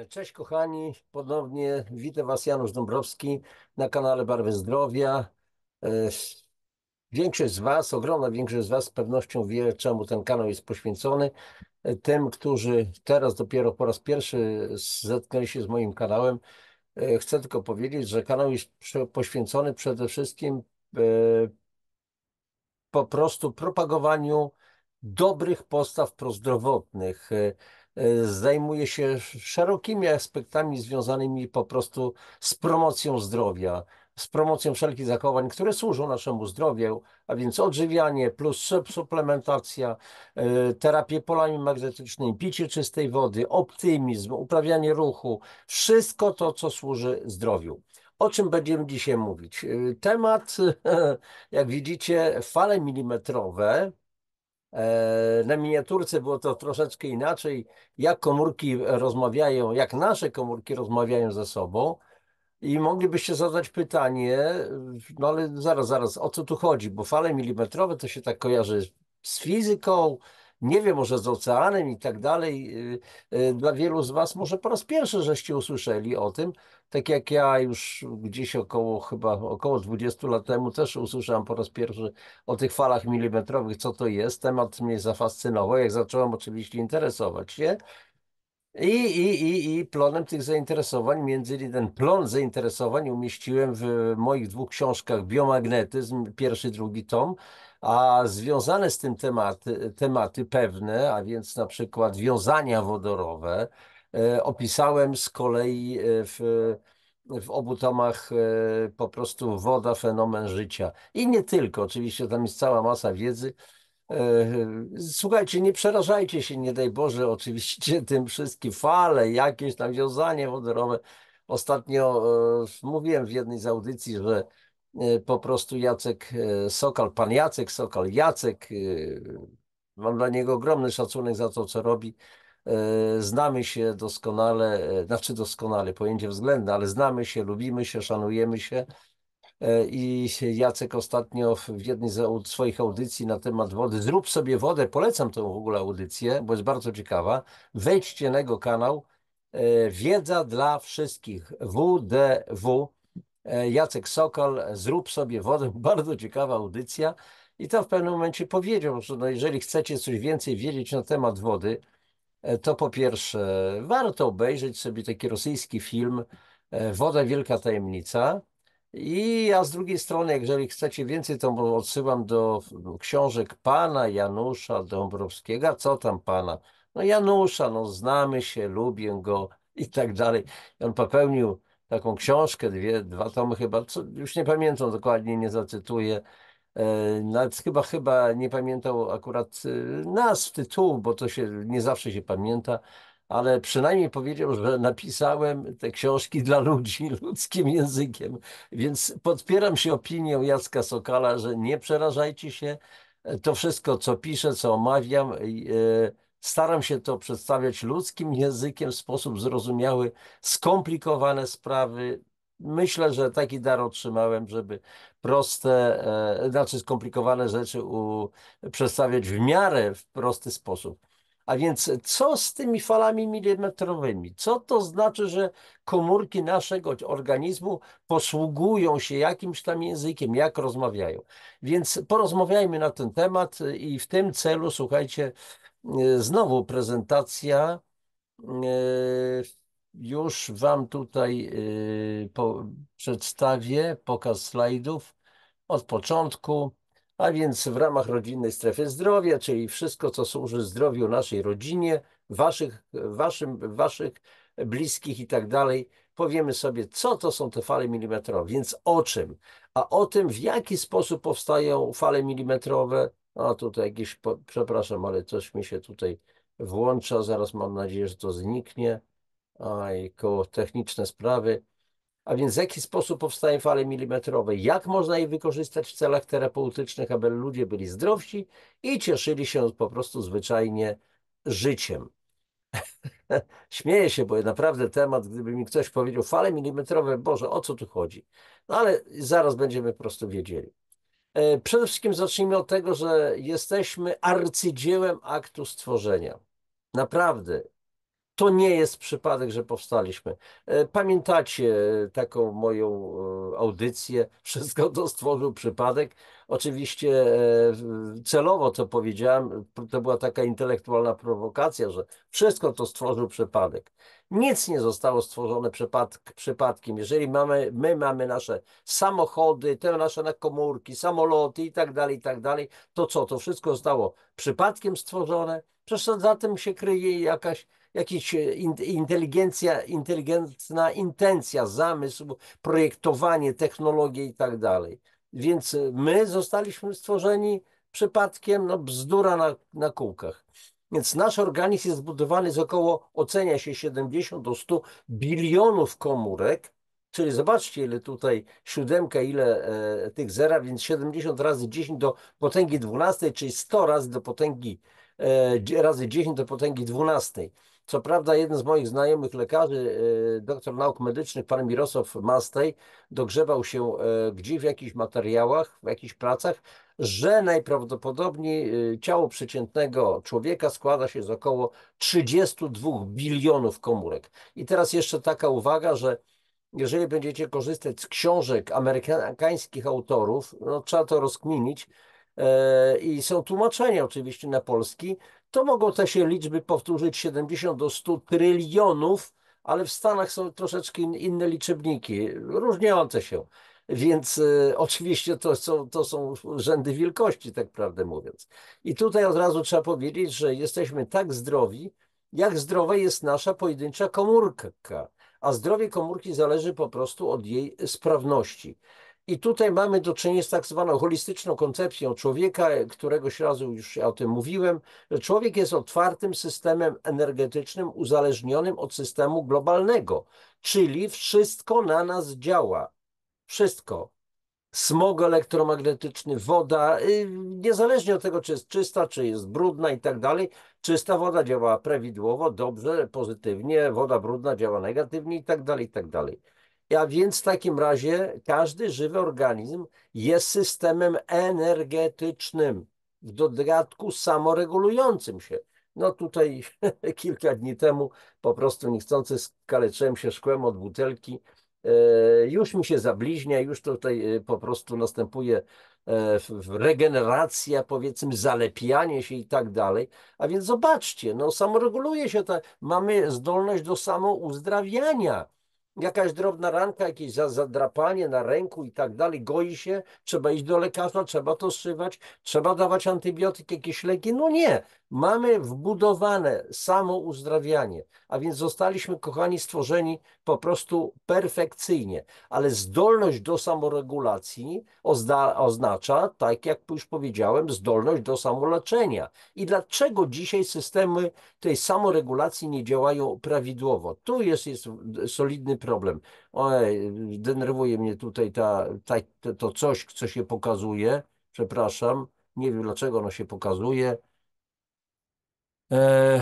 Cześć kochani, ponownie witam Was Janusz Dąbrowski na kanale Barwy Zdrowia. E, Większość z Was, ogromna większość z Was z pewnością wie, czemu ten kanał jest poświęcony. Tym, którzy teraz dopiero po raz pierwszy zetknęli się z moim kanałem, chcę tylko powiedzieć, że kanał jest poświęcony przede wszystkim e, po prostu propagowaniu dobrych postaw prozdrowotnych. Zajmuje się szerokimi aspektami związanymi po prostu z promocją zdrowia, z promocją wszelkich zachowań, które służą naszemu zdrowiu, a więc odżywianie plus suplementacja, terapie polami magnetycznymi, picie czystej wody, optymizm, uprawianie ruchu, wszystko to, co służy zdrowiu. O czym będziemy dzisiaj mówić? Temat, jak widzicie, fale milimetrowe. Na miniaturce było to troszeczkę inaczej, jak komórki rozmawiają, jak nasze komórki rozmawiają ze sobą. I moglibyście zadać pytanie, no ale zaraz, o co tu chodzi? Bo fale milimetrowe to się tak kojarzy z fizyką, nie wiem, może z oceanem i tak dalej. Dla wielu z Was może po raz pierwszy żeście usłyszeli o tym, tak jak ja już gdzieś chyba około 20 lat temu też usłyszałem po raz pierwszy o tych falach milimetrowych, co to jest. Temat mnie zafascynował, jak zacząłem oczywiście interesować się. I plonem tych zainteresowań, między innymi ten plon zainteresowań umieściłem w moich dwóch książkach Biomagnetyzm, pierwszy, drugi tom, a związane z tym tematy pewne, a więc na przykład wiązania wodorowe, opisałem z kolei w obu tomach po prostu woda, fenomen życia. I nie tylko, oczywiście tam jest cała masa wiedzy. Słuchajcie, nie przerażajcie się, nie daj Boże, oczywiście tym wszystkim fale, jakieś nawiązanie wodorowe. Ostatnio mówiłem w jednej z audycji, że po prostu Jacek Sokal, pan Jacek Sokal, Jacek, mam dla niego ogromny szacunek za to, co robi. Znamy się doskonale, znaczy doskonale, pojęcie względne, ale znamy się, lubimy się, szanujemy się. I Jacek ostatnio w jednej z swoich audycji na temat wody, zrób sobie wodę, polecam tę w ogóle audycję, bo jest bardzo ciekawa. Wejdźcie na jego kanał, Wiedza dla wszystkich, WDW. Jacek Sokal, zrób sobie wodę, bardzo ciekawa audycja. I tam w pewnym momencie powiedział, że no jeżeli chcecie coś więcej wiedzieć na temat wody, to po pierwsze warto obejrzeć sobie taki rosyjski film Woda Wielka Tajemnica. A z drugiej strony, jeżeli chcecie więcej, to odsyłam do książek pana Janusza Dąbrowskiego. A co tam pana? No Janusza, no znamy się, lubię go i tak dalej. I on popełnił taką książkę, dwa tomy chyba, już nie pamiętam dokładnie, nie zacytuję. Nawet chyba nie pamiętał akurat nazw, tytułów, bo to się nie zawsze się pamięta, ale przynajmniej powiedział, że napisałem te książki dla ludzi, ludzkim językiem. Więc podpieram się opinią Jacka Sokala, że nie przerażajcie się. To wszystko, co piszę, co omawiam, staram się to przedstawiać ludzkim językiem w sposób zrozumiały, skomplikowane sprawy. Myślę, że taki dar otrzymałem, żeby proste, znaczy skomplikowane rzeczy przedstawiać w miarę w prosty sposób. A więc co z tymi falami milimetrowymi? Co to znaczy, że komórki naszego organizmu posługują się jakimś tam językiem, jak rozmawiają? Więc porozmawiajmy na ten temat i w tym celu, słuchajcie, znowu prezentacja. Już Wam tutaj przedstawię pokaz slajdów od początku, a więc w ramach rodzinnej strefy zdrowia, czyli wszystko, co służy zdrowiu naszej rodzinie, waszych bliskich i tak dalej. Powiemy sobie, co to są te fale milimetrowe, więc o czym? A o tym, w jaki sposób powstają fale milimetrowe. A tutaj jakieś, przepraszam, ale coś mi się tutaj włącza. Zaraz mam nadzieję, że to zniknie. Aj, koło techniczne sprawy. A więc w jaki sposób powstają fale milimetrowe? Jak można je wykorzystać w celach terapeutycznych, aby ludzie byli zdrowsi i cieszyli się po prostu zwyczajnie życiem? Śmieję się, bo naprawdę temat, gdyby mi ktoś powiedział fale milimetrowe, Boże, o co tu chodzi? No ale zaraz będziemy po prostu wiedzieli. Przede wszystkim zacznijmy od tego, że jesteśmy arcydziełem aktu stworzenia. Naprawdę. To nie jest przypadek, że powstaliśmy. Pamiętacie taką moją audycję? Wszystko to stworzył przypadek. Oczywiście celowo to powiedziałem, to była taka intelektualna prowokacja, że wszystko to stworzył przypadek. Nic nie zostało stworzone przypadkiem. Jeżeli my mamy nasze samochody, te nasze na komórki, samoloty i tak dalej, to co? To wszystko zostało przypadkiem stworzone? Przecież za tym się kryje jakiś inteligentna intencja, zamysł, projektowanie, technologie i tak dalej. Więc my zostaliśmy stworzeni przypadkiem, no bzdura na kółkach. Więc nasz organizm jest zbudowany z około, ocenia się 70 do 100 bilionów komórek, czyli zobaczcie, ile tutaj siódemka, ile tych zera, więc 70 razy 10 do potęgi 12, czyli 100 razy do potęgi razy 10 do potęgi 12. Co prawda jeden z moich znajomych lekarzy, doktor nauk medycznych, pan Mirosław Mastej, dogrzewał się gdzieś w jakichś materiałach, w jakichś pracach, że najprawdopodobniej ciało przeciętnego człowieka składa się z około 32 bilionów komórek. I teraz jeszcze taka uwaga, że jeżeli będziecie korzystać z książek amerykańskich autorów, no trzeba to rozkminić, i są tłumaczenia oczywiście na polski, to mogą te się liczby powtórzyć 70 do 100 trylionów, ale w Stanach są troszeczkę inne liczebniki, różniące się. Więc oczywiście to są rzędy wielkości, tak prawdę mówiąc. I tutaj od razu trzeba powiedzieć, że jesteśmy tak zdrowi, jak zdrowa jest nasza pojedyncza komórka. A zdrowie komórki zależy po prostu od jej sprawności. I tutaj mamy do czynienia z tak zwaną holistyczną koncepcją człowieka, któregoś razu już o tym mówiłem, że człowiek jest otwartym systemem energetycznym uzależnionym od systemu globalnego, czyli wszystko na nas działa. Wszystko. Smog elektromagnetyczny, woda, niezależnie od tego, czy jest czysta, czy jest brudna i tak dalej, czysta woda działa prawidłowo, dobrze, pozytywnie, woda brudna działa negatywnie i tak dalej, i tak dalej. A więc w takim razie każdy żywy organizm jest systemem energetycznym, w dodatku samoregulującym się. No tutaj kilka dni temu po prostu niechcący skaleczyłem się szkłem od butelki. Już mi się zabliźnia, już tutaj po prostu następuje regeneracja, powiedzmy, zalepianie się i tak dalej. A więc zobaczcie, no samoreguluje się, mamy zdolność do samouzdrawiania. Jakaś drobna ranka, jakieś zadrapanie na ręku i tak dalej, goi się, trzeba iść do lekarza, trzeba to zszywać, trzeba dawać antybiotyk, jakieś leki. No nie, mamy wbudowane samouzdrawianie, a więc zostaliśmy, kochani, stworzeni po prostu perfekcyjnie, ale zdolność do samoregulacji oznacza, tak jak już powiedziałem, zdolność do samoleczenia. I dlaczego dzisiaj systemy tej samoregulacji nie działają prawidłowo? Tu jest solidny problem. Ojej, denerwuje mnie tutaj to coś, co się pokazuje. Przepraszam, nie wiem dlaczego ono się pokazuje.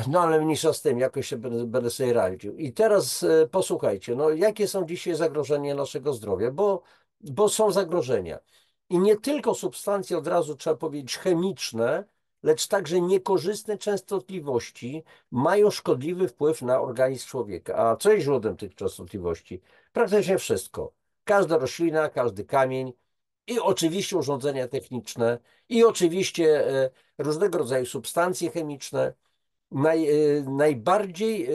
No ale mniejsza z tym, jakoś się będę sobie radził. I teraz posłuchajcie, no jakie są dzisiaj zagrożenia naszego zdrowia? Bo są zagrożenia. I nie tylko substancje, od razu trzeba powiedzieć, chemiczne, lecz także niekorzystne częstotliwości mają szkodliwy wpływ na organizm człowieka. A co jest źródłem tych częstotliwości? Praktycznie wszystko. Każda roślina, każdy kamień i oczywiście urządzenia techniczne i oczywiście różnego rodzaju substancje chemiczne najbardziej,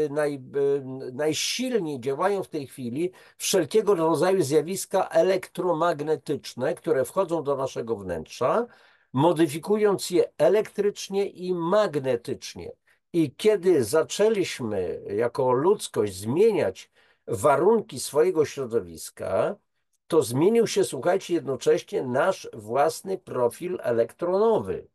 najsilniej działają w tej chwili wszelkiego rodzaju zjawiska elektromagnetyczne, które wchodzą do naszego wnętrza, modyfikując je elektrycznie i magnetycznie. I kiedy zaczęliśmy jako ludzkość zmieniać warunki swojego środowiska, to zmienił się, słuchajcie, jednocześnie nasz własny profil elektronowy.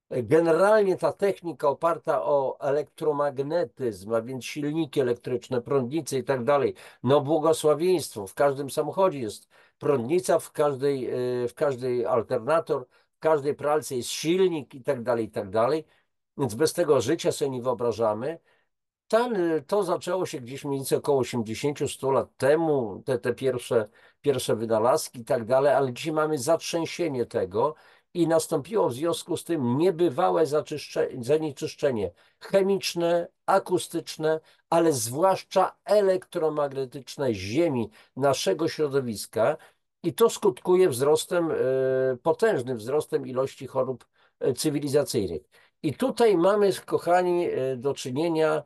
Generalnie ta technika oparta o elektromagnetyzm, a więc silniki elektryczne, prądnice i tak dalej, no błogosławieństwo. W każdym samochodzie jest prądnica, w każdej alternator, w każdej pralce jest silnik i tak dalej, i tak dalej. Więc bez tego życia sobie nie wyobrażamy. To zaczęło się gdzieś mniej więcej około 80-100 lat temu, te pierwsze wynalazki i tak dalej, ale dzisiaj mamy zatrzęsienie tego i nastąpiło w związku z tym niebywałe zanieczyszczenie chemiczne, akustyczne, ale zwłaszcza elektromagnetyczne Ziemi, naszego środowiska, i to skutkuje wzrostem, potężnym wzrostem ilości chorób cywilizacyjnych. I tutaj mamy, kochani, do czynienia,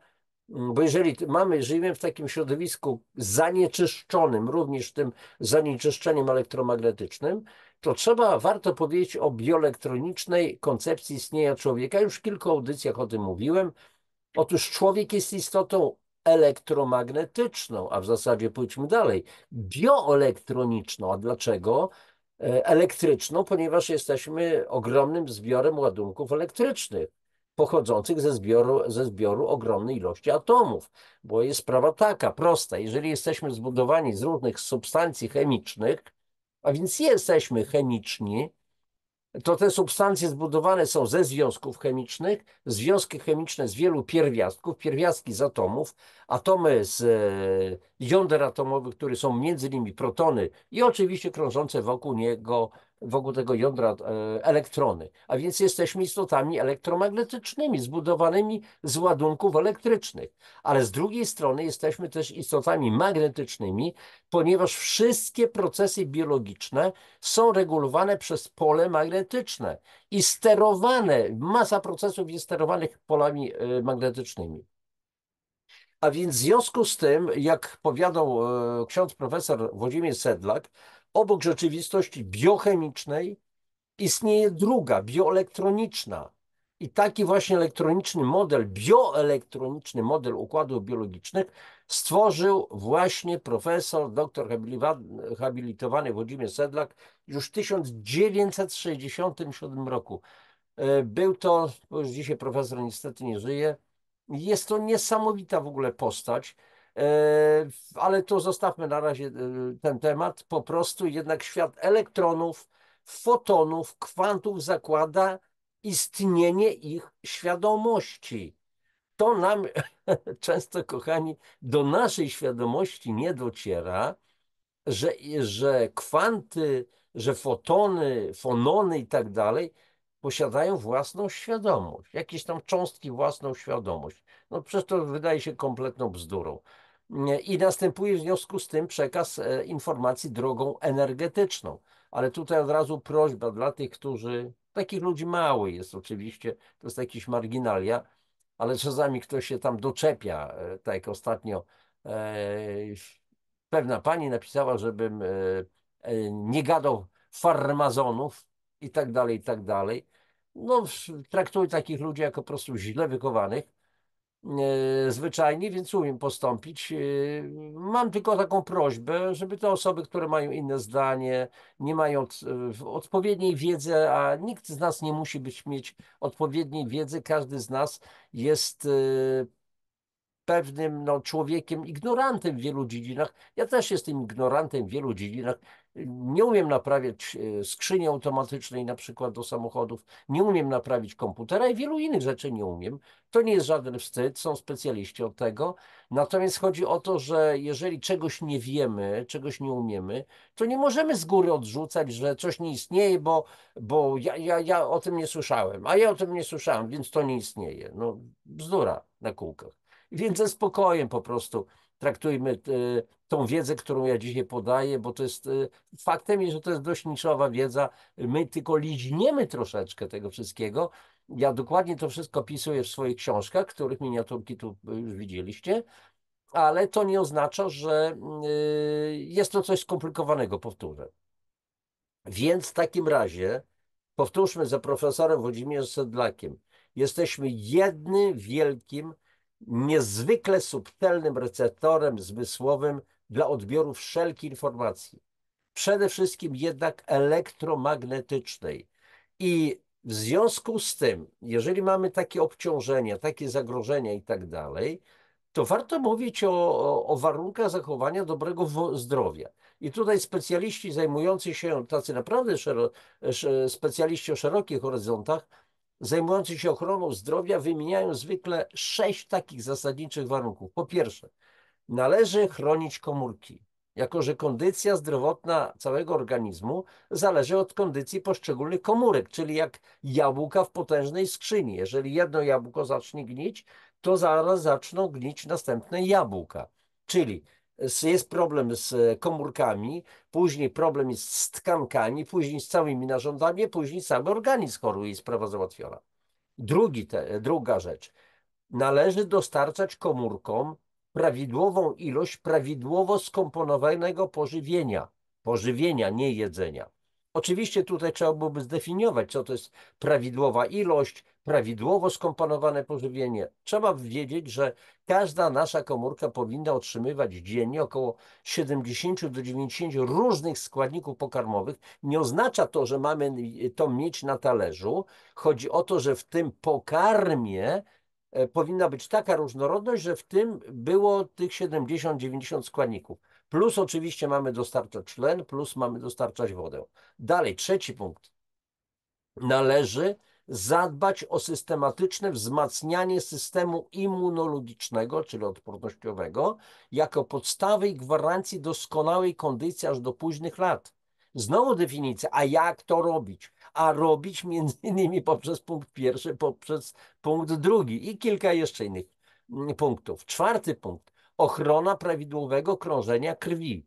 bo jeżeli żyjemy w takim środowisku zanieczyszczonym, również tym zanieczyszczeniem elektromagnetycznym, to warto powiedzieć o bioelektronicznej koncepcji istnienia człowieka. Już w kilku audycjach o tym mówiłem. Otóż człowiek jest istotą elektromagnetyczną, a w zasadzie pójdźmy dalej, bioelektroniczną. A dlaczego? Elektryczną, ponieważ jesteśmy ogromnym zbiorem ładunków elektrycznych pochodzących ze zbioru ogromnej ilości atomów. Bo jest sprawa taka, prosta. Jeżeli jesteśmy zbudowani z różnych substancji chemicznych, a więc jesteśmy chemiczni, to te substancje zbudowane są ze związków chemicznych, związki chemiczne z wielu pierwiastków, pierwiastki z atomów, atomy z jąder atomowych, które są między nimi protony i oczywiście krążące wokół niego, wokół tego jądra elektrony. A więc jesteśmy istotami elektromagnetycznymi, zbudowanymi z ładunków elektrycznych. Ale z drugiej strony jesteśmy też istotami magnetycznymi, ponieważ wszystkie procesy biologiczne są regulowane przez pole magnetyczne i sterowane, masa procesów jest sterowanych polami magnetycznymi. A więc w związku z tym, jak powiadał ksiądz profesor Włodzimierz Sedlak, obok rzeczywistości biochemicznej istnieje druga, bioelektroniczna. I taki właśnie elektroniczny model, bioelektroniczny model układów biologicznych stworzył właśnie profesor, doktor habilitowany Włodzimierz Sedlak już w 1967 roku. Był to, bo już dzisiaj profesor niestety nie żyje, jest to niesamowita w ogóle postać, ale to zostawmy na razie ten temat. Po prostu jednak świat elektronów, fotonów, kwantów zakłada istnienie ich świadomości. To nam często, kochani, do naszej świadomości nie dociera, że kwanty, że fotony, fonony i tak dalej posiadają własną świadomość, jakieś tam cząstki własną świadomość. No przecież to wydaje się kompletną bzdurą. I następuje w związku z tym przekaz informacji drogą energetyczną. Ale tutaj od razu prośba dla tych, takich ludzi mało jest oczywiście, to jest jakiś marginalia, ale czasami ktoś się tam doczepia, tak jak ostatnio pewna pani napisała, żebym nie gadał farmazonów i tak dalej, i tak dalej. No, traktuję takich ludzi jako po prostu źle wychowanych, zwyczajnie, więc umiem postąpić. Mam tylko taką prośbę, żeby te osoby, które mają inne zdanie, nie mają odpowiedniej wiedzy, a nikt z nas nie musi mieć odpowiedniej wiedzy, każdy z nas jest pewnym człowiekiem, ignorantem w wielu dziedzinach. Ja też jestem ignorantem w wielu dziedzinach. Nie umiem naprawiać skrzyni automatycznej na przykład do samochodów, nie umiem naprawić komputera i wielu innych rzeczy nie umiem. To nie jest żaden wstyd, są specjaliści od tego. Natomiast chodzi o to, że jeżeli czegoś nie wiemy, czegoś nie umiemy, to nie możemy z góry odrzucać, że coś nie istnieje, bo ja o tym nie słyszałem, a ja o tym nie słyszałem, więc to nie istnieje. No bzdura na kółkach. Więc ze spokojem po prostu traktujmy tą wiedzę, którą ja dzisiaj podaję, bo to jest faktem jest, że to jest dość niszowa wiedza. My tylko liźniemy troszeczkę tego wszystkiego. Ja dokładnie to wszystko opisuję w swoich książkach, których miniaturki tu już widzieliście, ale to nie oznacza, że jest to coś skomplikowanego, powtórzę. Więc w takim razie powtórzmy za profesorem Włodzimierzem Sedlakiem. Jesteśmy jednym wielkim, niezwykle subtelnym receptorem zmysłowym dla odbioru wszelkiej informacji. Przede wszystkim jednak elektromagnetycznej. I w związku z tym, jeżeli mamy takie obciążenia, takie zagrożenia i tak dalej, to warto mówić o warunkach zachowania dobrego zdrowia. I tutaj specjaliści zajmujący się, tacy naprawdę specjaliści o szerokich horyzontach, zajmujący się ochroną zdrowia, wymieniają zwykle 6 takich zasadniczych warunków. Po pierwsze, należy chronić komórki. jako że kondycja zdrowotna całego organizmu zależy od kondycji poszczególnych komórek, czyli jak jabłka w potężnej skrzyni. Jeżeli jedno jabłko zacznie gnić, to zaraz zaczną gnić następne jabłka. Czyli jest problem z komórkami, później problem jest z tkankami, później z całymi narządami, później cały organizm choruje i sprawa załatwiona. Druga rzecz. Należy dostarczać komórkom prawidłową ilość prawidłowo skomponowanego pożywienia. Pożywienia, nie jedzenia. Oczywiście tutaj trzeba byłoby zdefiniować, co to jest prawidłowa ilość, prawidłowo skomponowane pożywienie. Trzeba wiedzieć, że każda nasza komórka powinna otrzymywać dziennie około 70 do 90 różnych składników pokarmowych. Nie oznacza to, że mamy to mieć na talerzu. Chodzi o to, że w tym pokarmie powinna być taka różnorodność, że w tym było tych 70-90 składników. Plus oczywiście mamy dostarczać tlen, plus mamy dostarczać wodę. Dalej, trzeci punkt. Należy zadbać o systematyczne wzmacnianie systemu immunologicznego, czyli odpornościowego, jako podstawy i gwarancji doskonałej kondycji aż do późnych lat. Znowu definicja, a jak to robić? A robić między innymi poprzez punkt pierwszy, poprzez punkt drugi i kilka jeszcze innych punktów. Czwarty punkt, ochrona prawidłowego krążenia krwi,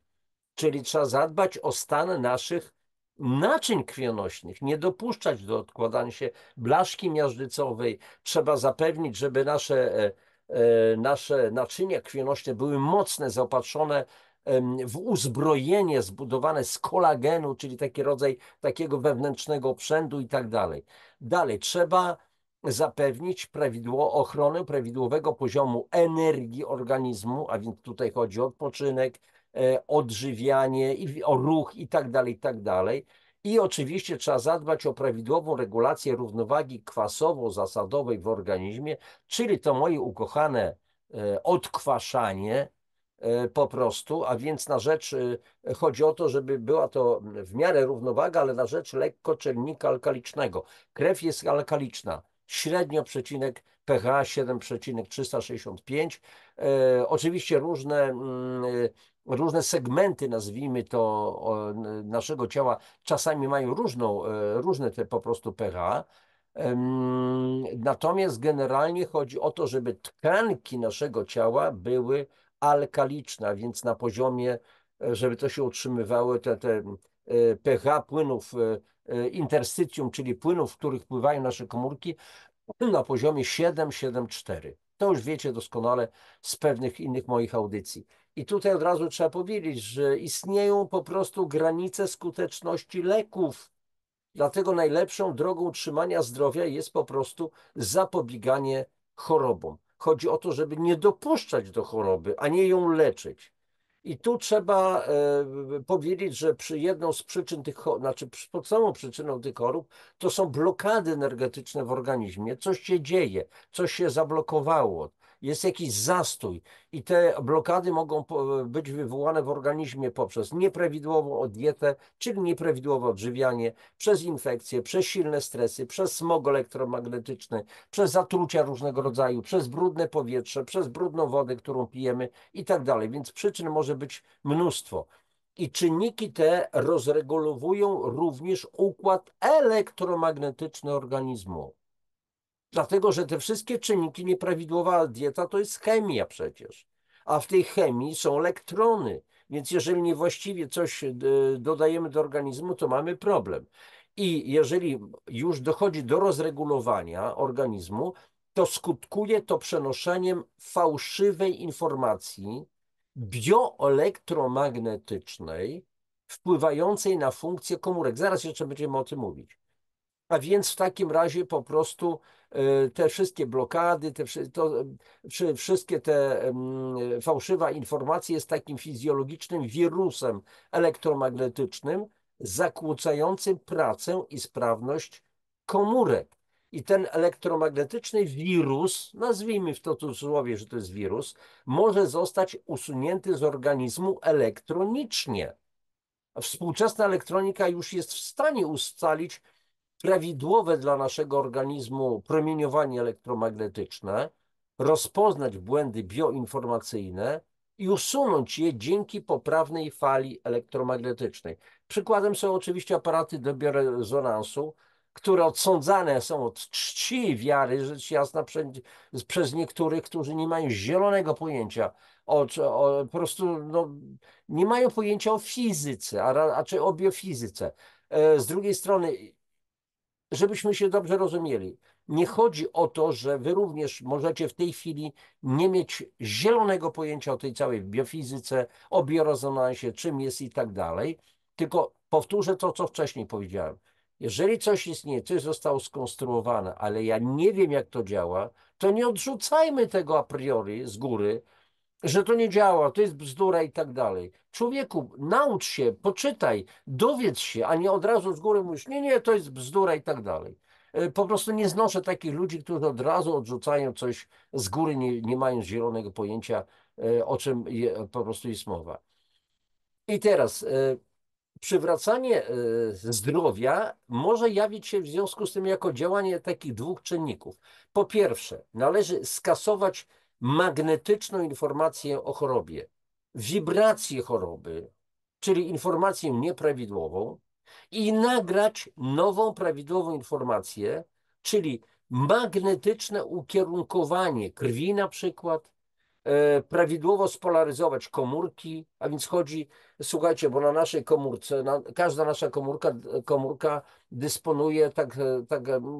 czyli trzeba zadbać o stan naszych naczyń krwionośnych, nie dopuszczać do odkładania się blaszki miażdżycowej. Trzeba zapewnić, żeby nasze naczynia krwionośne były mocne, zaopatrzone w uzbrojenie zbudowane z kolagenu, czyli taki rodzaj takiego wewnętrznego obrzędu i tak dalej. Dalej, trzeba zapewnić ochronę prawidłowego poziomu energii organizmu, a więc tutaj chodzi o odpoczynek, odżywianie, o ruch i tak dalej, i tak dalej. I oczywiście trzeba zadbać o prawidłową regulację równowagi kwasowo-zasadowej w organizmie, czyli to moje ukochane odkwaszanie po prostu, a więc na rzecz, chodzi o to, żeby była to w miarę równowaga, ale na rzecz lekkoczynnika alkalicznego. Krew jest alkaliczna, średnio przecinek pH 7,365. Oczywiście różne segmenty, nazwijmy to, naszego ciała czasami mają różne te po prostu pH. Natomiast generalnie chodzi o to, żeby tkanki naszego ciała były alkaliczne, a więc na poziomie, żeby to się utrzymywały te pH płynów interstytium, czyli płynów, w których pływają nasze komórki, na poziomie 7,7,4. To już wiecie doskonale z pewnych innych moich audycji. I tutaj od razu trzeba powiedzieć, że istnieją po prostu granice skuteczności leków. Dlatego najlepszą drogą utrzymania zdrowia jest po prostu zapobieganie chorobom. Chodzi o to, żeby nie dopuszczać do choroby, a nie ją leczyć. I tu trzeba powiedzieć, że jedną z przyczyn znaczy podstawową przyczyną tych chorób to są blokady energetyczne w organizmie. Coś się dzieje, coś się zablokowało, jest jakiś zastój i te blokady mogą być wywołane w organizmie poprzez nieprawidłową dietę, czyli nieprawidłowe odżywianie, przez infekcje, przez silne stresy, przez smog elektromagnetyczny, przez zatrucia różnego rodzaju, przez brudne powietrze, przez brudną wodę, którą pijemy i tak dalej. Więc przyczyn może być mnóstwo. I czynniki te rozregulowują również układ elektromagnetyczny organizmu. Dlatego, że te wszystkie czynniki, nieprawidłowa dieta to jest chemia przecież. A w tej chemii są elektrony. Więc jeżeli niewłaściwie coś dodajemy do organizmu, to mamy problem. I jeżeli już dochodzi do rozregulowania organizmu, to skutkuje to przenoszeniem fałszywej informacji bioelektromagnetycznej wpływającej na funkcję komórek. Zaraz jeszcze będziemy o tym mówić. A więc w takim razie po prostu te wszystkie blokady, wszystkie te fałszywa informacja jest takim fizjologicznym wirusem elektromagnetycznym zakłócającym pracę i sprawność komórek. I ten elektromagnetyczny wirus, nazwijmy w to cudzysłowie, że to jest wirus, może zostać usunięty z organizmu elektronicznie. A współczesna elektronika już jest w stanie ustalić prawidłowe dla naszego organizmu promieniowanie elektromagnetyczne, rozpoznać błędy bioinformacyjne i usunąć je dzięki poprawnej fali elektromagnetycznej. Przykładem są oczywiście aparaty do biorezonansu, które odsądzane są od czci wiary, rzecz jasna, przez niektórych, którzy nie mają zielonego pojęcia, po prostu no, nie mają pojęcia o fizyce, a raczej o biofizyce. Z drugiej strony, żebyśmy się dobrze rozumieli, nie chodzi o to, że wy również możecie w tej chwili nie mieć zielonego pojęcia o tej całej biofizyce, o biorezonansie, czym jest i tak dalej, tylko powtórzę to, co wcześniej powiedziałem. Jeżeli coś istnieje, coś zostało skonstruowane, ale ja nie wiem, jak to działa, to nie odrzucajmy tego a priori z góry, że to nie działa, to jest bzdura i tak dalej. Człowieku, naucz się, poczytaj, dowiedz się, a nie od razu z góry mówisz, nie, nie, to jest bzdura i tak dalej. Po prostu nie znoszę takich ludzi, którzy od razu odrzucają coś z góry, nie mając zielonego pojęcia, o czym po prostu jest mowa. I teraz przywracanie zdrowia może jawić się w związku z tym jako działanie takich dwóch czynników. Po pierwsze, należy skasować magnetyczną informację o chorobie, wibrację choroby, czyli informację nieprawidłową, i nagrać nową prawidłową informację, czyli magnetyczne ukierunkowanie krwi na przykład, prawidłowo spolaryzować komórki, a więc chodzi, słuchajcie, bo na naszej komórce, każda nasza komórka dysponuje,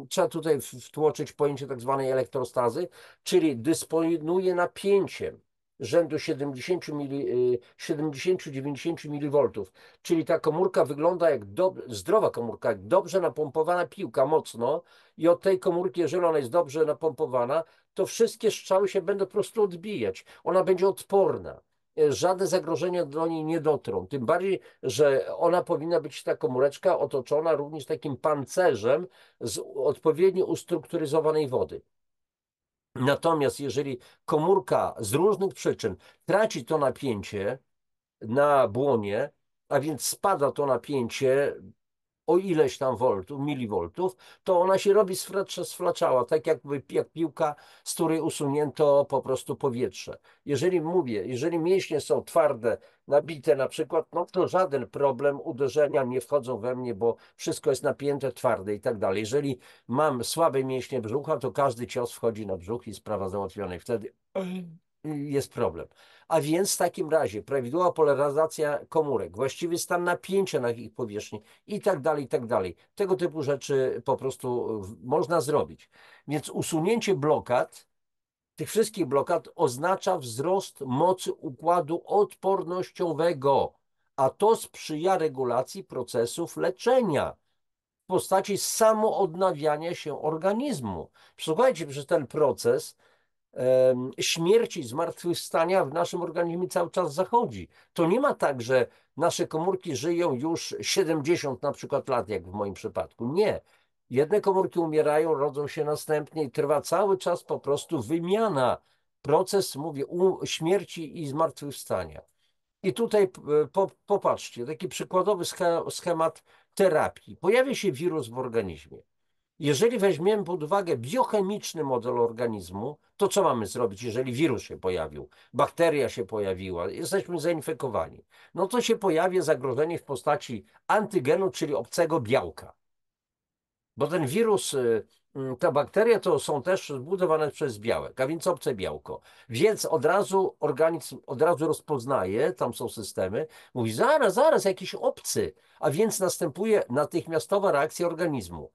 trzeba tutaj wtłoczyć pojęcie tak zwanej elektrostazy, czyli dysponuje napięciem rzędu 70-90 mV, czyli ta komórka wygląda jak zdrowa komórka, jak dobrze napompowana piłka mocno, i od tej komórki, jeżeli ona jest dobrze napompowana, to wszystkie strzały się będą po prostu odbijać. Ona będzie odporna. Żadne zagrożenia do niej nie dotrą. Tym bardziej, że ona powinna być, ta komóreczka, otoczona również takim pancerzem z odpowiednio ustrukturyzowanej wody. Natomiast jeżeli komórka z różnych przyczyn traci to napięcie na błonie, a więc spada to napięcie o ileś tam milivoltów, to ona się robi sflaczała, tak jak piłka, z której usunięto po prostu powietrze. Jeżeli mięśnie są twarde, nabite na przykład, no to żaden problem, uderzenia nie wchodzą we mnie, bo wszystko jest napięte, twarde i tak dalej. Jeżeli mam słabe mięśnie brzucha, to każdy cios wchodzi na brzuch i sprawa załatwiona. I wtedy jest problem. A więc w takim razie prawidłowa polaryzacja komórek, właściwy stan napięcia na ich powierzchni i tak dalej, i tak dalej. Tego typu rzeczy po prostu można zrobić. Więc usunięcie blokad, tych wszystkich blokad, oznacza wzrost mocy układu odpornościowego, a to sprzyja regulacji procesów leczenia w postaci samoodnawiania się organizmu. Słuchajcie, przez ten proces śmierci, zmartwychwstania w naszym organizmie cały czas zachodzi. To nie ma tak, że nasze komórki żyją już 70 na przykład lat, jak w moim przypadku. Nie. Jedne komórki umierają, rodzą się następnie i trwa cały czas po prostu wymiana. Proces, mówię, śmierci i zmartwychwstania. I tutaj popatrzcie, taki przykładowy schemat terapii. Pojawia się wirus w organizmie. Jeżeli weźmiemy pod uwagę biochemiczny model organizmu, to co mamy zrobić, jeżeli wirus się pojawił, bakteria się pojawiła, jesteśmy zainfekowani? No to się pojawia zagrożenie w postaci antygenu, czyli obcego białka. Bo ten wirus, ta bakteria to są też zbudowane przez białek, a więc obce białko. Więc od razu organizm rozpoznaje, tam są systemy, mówi zaraz, zaraz, jakiś obcy, a więc następuje natychmiastowa reakcja organizmu.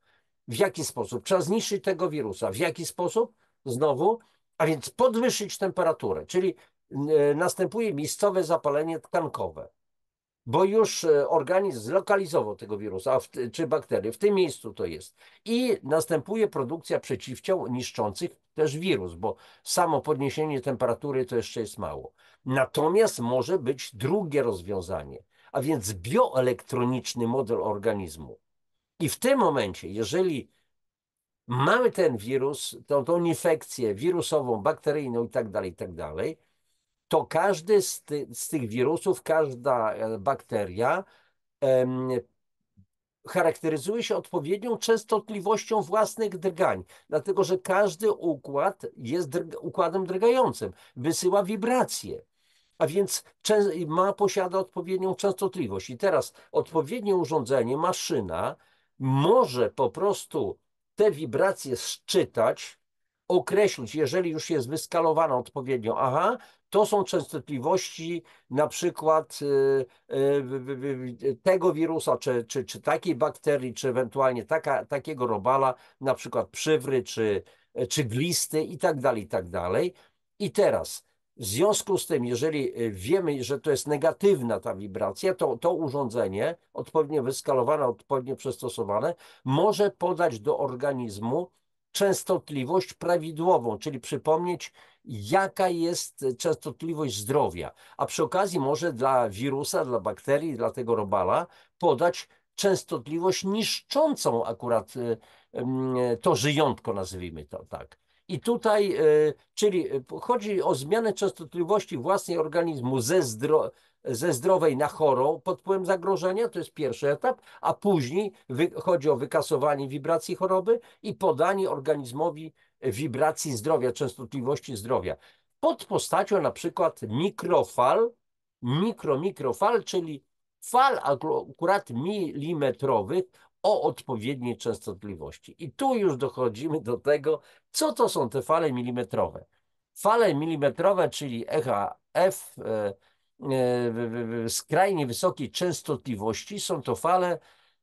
W jaki sposób? Trzeba zniszczyć tego wirusa. W jaki sposób? Znowu, a więc podwyższyć temperaturę, czyli następuje miejscowe zapalenie tkankowe, bo już organizm zlokalizował tego wirusa czy bakterię, w tym miejscu to jest. I następuje produkcja przeciwciał niszczących też wirus, bo samo podniesienie temperatury to jeszcze jest mało. Natomiast może być drugie rozwiązanie, a więc bioelektroniczny model organizmu. I w tym momencie, jeżeli mamy ten wirus, tą infekcję wirusową, bakteryjną i tak dalej, to każdy z tych wirusów, każda bakteria charakteryzuje się odpowiednią częstotliwością własnych drgań, dlatego że każdy układ jest układem drgającym, wysyła wibracje. a więc posiada odpowiednią częstotliwość. I teraz odpowiednie urządzenie, maszyna może po prostu te wibracje sczytać, określić, jeżeli już jest wyskalowana odpowiednio, aha, to są częstotliwości na przykład tego wirusa, czy takiej bakterii, czy ewentualnie takiego robala, na przykład przywry, czy glisty i tak dalej, i tak dalej. I teraz w związku z tym, jeżeli wiemy, że to jest negatywna ta wibracja, to urządzenie, odpowiednio wyskalowane, odpowiednio przystosowane, może podać do organizmu częstotliwość prawidłową, czyli przypomnieć, jaka jest częstotliwość zdrowia. A przy okazji może dla wirusa, dla bakterii, dla tego robala podać częstotliwość niszczącą akurat to żyjątko, nazwijmy to tak. I tutaj, czyli chodzi o zmianę częstotliwości własnej organizmu ze zdrowej na chorą pod wpływem zagrożenia, to jest pierwszy etap, a później chodzi o wykasowanie wibracji choroby i podanie organizmowi wibracji zdrowia, częstotliwości zdrowia. Pod postacią na przykład mikrofal, mikrofal, czyli fal akurat milimetrowych o odpowiedniej częstotliwości. I tu już dochodzimy do tego, co to są te fale milimetrowe. Fale milimetrowe, czyli echa F skrajnie wysokiej częstotliwości, są to fale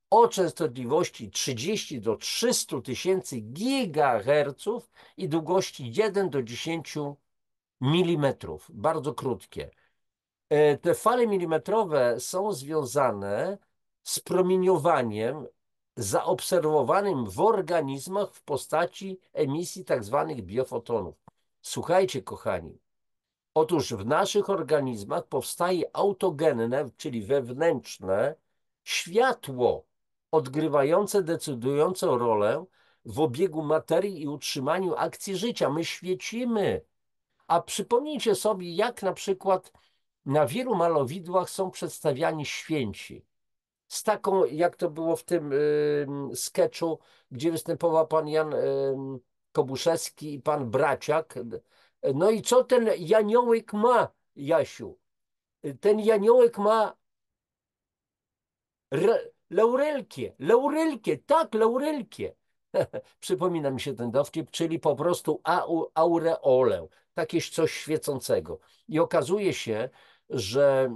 o częstotliwości 30 do 300 tysięcy gigaherców i długości 1 do 10 milimetrów. Bardzo krótkie. Te fale milimetrowe są związane z promieniowaniem zaobserwowanym w organizmach w postaci emisji tak zwanych biofotonów. Słuchajcie, kochani, otóż w naszych organizmach powstaje autogenne, czyli wewnętrzne światło odgrywające decydującą rolę w obiegu materii i utrzymaniu akcji życia. My świecimy. A przypomnijcie sobie, jak na przykład na wielu malowidłach są przedstawiani święci. Z taką, jak to było w tym sketchu, gdzie występował pan Jan Kobuszewski i pan Braciak. No i co ten Janiołek ma, Jasiu? Ten Janiołek ma laurelkie, tak, laurelkie. Przypomina mi się ten dowcip, czyli po prostu aureolę, takie coś świecącego. I okazuje się, że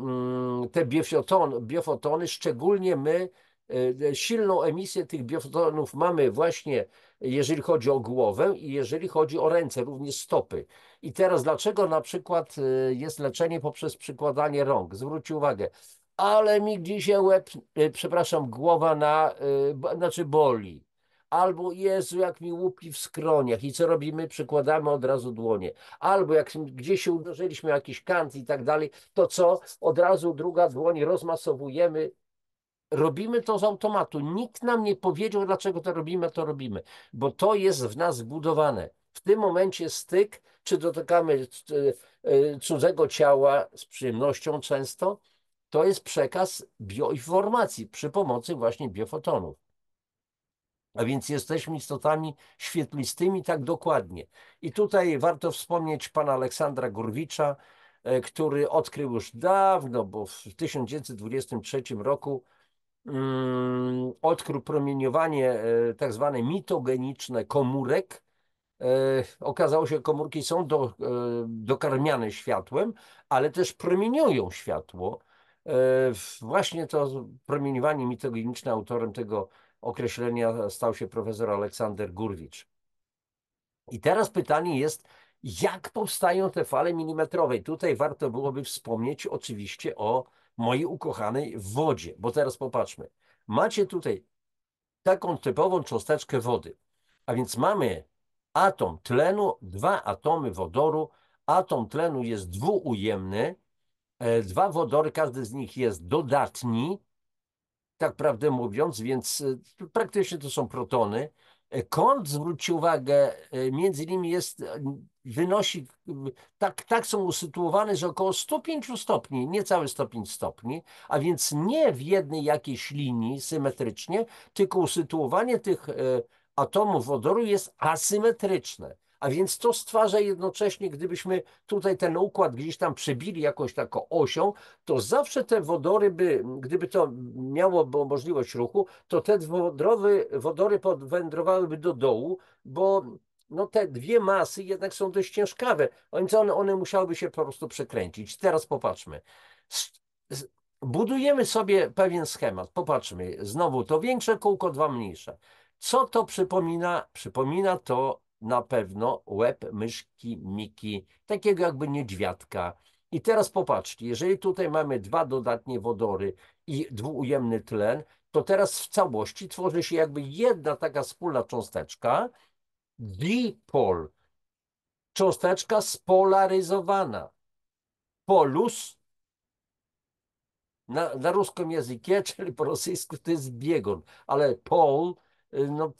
te biofotony, szczególnie my, silną emisję tych biofotonów mamy właśnie, jeżeli chodzi o głowę i jeżeli chodzi o ręce, również stopy. I teraz dlaczego na przykład jest leczenie poprzez przykładanie rąk? Zwróćcie uwagę, ale mi dzisiaj łeb, przepraszam, głowa znaczy boli. Albo Jezu, jak mi łupi w skroniach i co robimy? Przykładamy od razu dłonie. Albo jak gdzieś się uderzyliśmy, jakiś kant i tak dalej, to co? Od razu druga dłoń rozmasowujemy. Robimy to z automatu. Nikt nam nie powiedział, dlaczego to robimy, bo to jest w nas wbudowane. W tym momencie styk, czy dotykamy cudzego ciała z przyjemnością często, to jest przekaz bioinformacji przy pomocy właśnie biofotonów. A więc jesteśmy istotami świetlistymi tak dokładnie. I tutaj warto wspomnieć pana Aleksandra Gurwicza, który odkrył już dawno, bo w 1923 roku odkrył promieniowanie tak zwane mitogeniczne komórek. Okazało się, że komórki są dokarmiane światłem, ale też promieniują światło. Właśnie to promieniowanie mitogeniczne, autorem tego określenia stał się profesor Aleksander Gurwicz. I teraz pytanie jest, jak powstają te fale milimetrowe? Tutaj warto byłoby wspomnieć oczywiście o mojej ukochanej wodzie, bo teraz popatrzmy. Macie tutaj taką typową cząsteczkę wody, a więc mamy atom tlenu, dwa atomy wodoru. Atom tlenu jest dwuujemny, dwa wodory, każdy z nich jest dodatni, tak prawdę mówiąc, więc praktycznie to są protony. Kąt, zwróćcie uwagę, między nimi wynosi, tak są usytuowane, że około 105 stopni, niecały 105 stopni, a więc nie w jednej jakiejś linii symetrycznie, tylko usytuowanie tych atomów wodoru jest asymetryczne. A więc to stwarza jednocześnie, gdybyśmy tutaj ten układ gdzieś tam przebili jakąś taką osią, to zawsze te wodory by, gdyby to miało możliwość ruchu, to te wodory wędrowałyby do dołu, bo no te dwie masy jednak są dość ciężkawe, więc one musiałyby się po prostu przekręcić. Teraz popatrzmy. Budujemy sobie pewien schemat. Popatrzmy, znowu to większe kółko, dwa mniejsze. Co to przypomina? Przypomina to na pewno łeb myszki Miki, takiego jakby niedźwiadka. I teraz popatrzcie, jeżeli tutaj mamy dwa dodatnie wodory i dwuujemny tlen, to teraz w całości tworzy się jakby jedna taka wspólna cząsteczka, dipol, cząsteczka spolaryzowana. Polus na ruskim językie, czyli po rosyjsku to jest biegun, ale pol, no,